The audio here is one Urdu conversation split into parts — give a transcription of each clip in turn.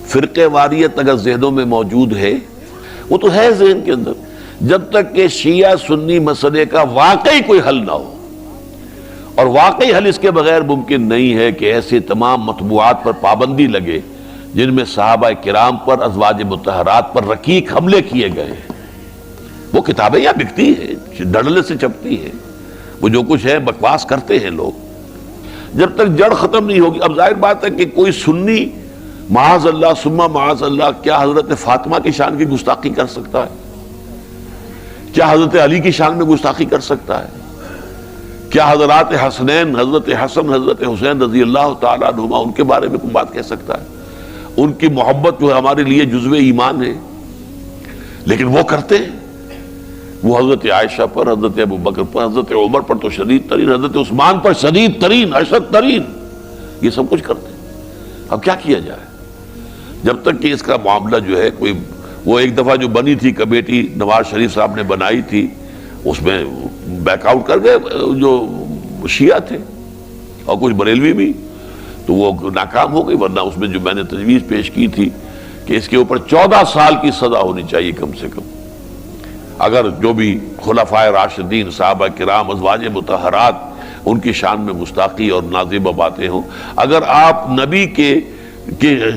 فرقے واریت اگر ذہنوں میں موجود ہے، وہ تو ہے ذہن کے اندر، جب تک کہ شیعہ سنی مسئلے کا واقعی کوئی حل نہ ہو، اور واقعی حل اس کے بغیر ممکن نہیں ہے کہ ایسے تمام مطبوعات پر پابندی لگے جن میں صحابہ کرام پر، ازواج مطہرات پر رقیق حملے کیے گئے ہیں۔ وہ کتابیں یہاں بکتی ہیں، ڈھڑلے سے چھپتی ہیں، وہ جو کچھ ہے بکواس کرتے ہیں لوگ۔ جب تک جڑ ختم نہیں ہوگی، اب ظاہر بات ہے کہ کوئی سنی معاذ اللہ ثم معاذ اللہ کیا حضرت فاطمہ کی شان کی گستاخی کر سکتا ہے؟ کیا حضرت علی کی شان میں گستاخی کر سکتا ہے؟ کیا حضرات حسنین، حضرت حسن، حضرت حسین رضی اللہ تعالیٰ عنہما، ان کے بارے میں کوئی بات کہہ سکتا ہے؟ ان کی محبت جو ہے ہمارے لیے جزو ایمان ہے، لیکن وہ کرتے ہیں۔ وہ حضرت عائشہ پر، حضرت ابوبکر پر، حضرت عمر پر تو شدید ترین، حضرت عثمان پر شدید ترین، اشد ترین، یہ سب کچھ کرتے ہیں۔ اب کیا کیا جائے؟ جب تک کہ اس کا معاملہ جو ہے کوئی، وہ ایک دفعہ جو بنی تھی کمیٹی نواز شریف صاحب نے بنائی تھی، اس میں بیک آؤٹ کر گئے جو شیعہ تھے اور کچھ بریلوی بھی، تو وہ ناکام ہو گئی۔ ورنہ اس میں جو میں نے تجویز پیش کی تھی کہ اس کے اوپر 14 سال کی سزا ہونی چاہیے کم سے کم، اگر جو بھی خلفائے راشدین، صحابہ کرام، ازواج مطہرات، ان کی شان میں گستاخی اور نازیبہ باتیں ہوں۔ اگر آپ نبی کے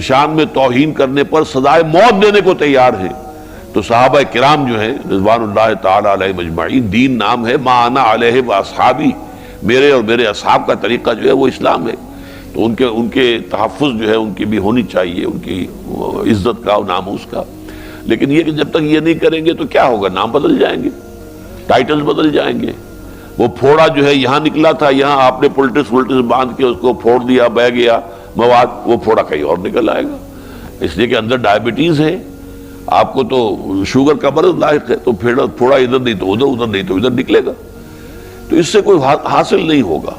شان میں توہین کرنے پر سزائے موت دینے کو تیار ہیں، تو صحابہ کرام جو ہیں رضوان اللہ تعالی علیہ مجمعین، دین نام ہے ما انا علیہ و اصحابی، میرے اور میرے اصحاب کا طریقہ جو ہے وہ اسلام ہے، تو ان کے تحفظ جو ہے ان کی بھی ہونی چاہیے، ان کی عزت کا اور ناموس کا۔ لیکن یہ کہ جب تک یہ نہیں کریں گے تو کیا ہوگا؟ نام بدل جائیں گے، ٹائٹل بدل جائیں گے۔ وہ پھوڑا جو ہے یہاں نکلا تھا، یہاں آپ نے پولٹس باندھ کے اس کو پھوڑ دیا، بہ گیا مواد، وہ پھوڑا کہیں اور نکل آئے گا، اس لیے کہ اندر ڈائبٹیز ہے، آپ کو تو شوگر کا مرض لاحق ہے، تو پھوڑا ادھر نہیں تو ادھر، ادھر نہیں تو ادھر نکلے گا، تو اس سے کوئی حاصل نہیں ہوگا۔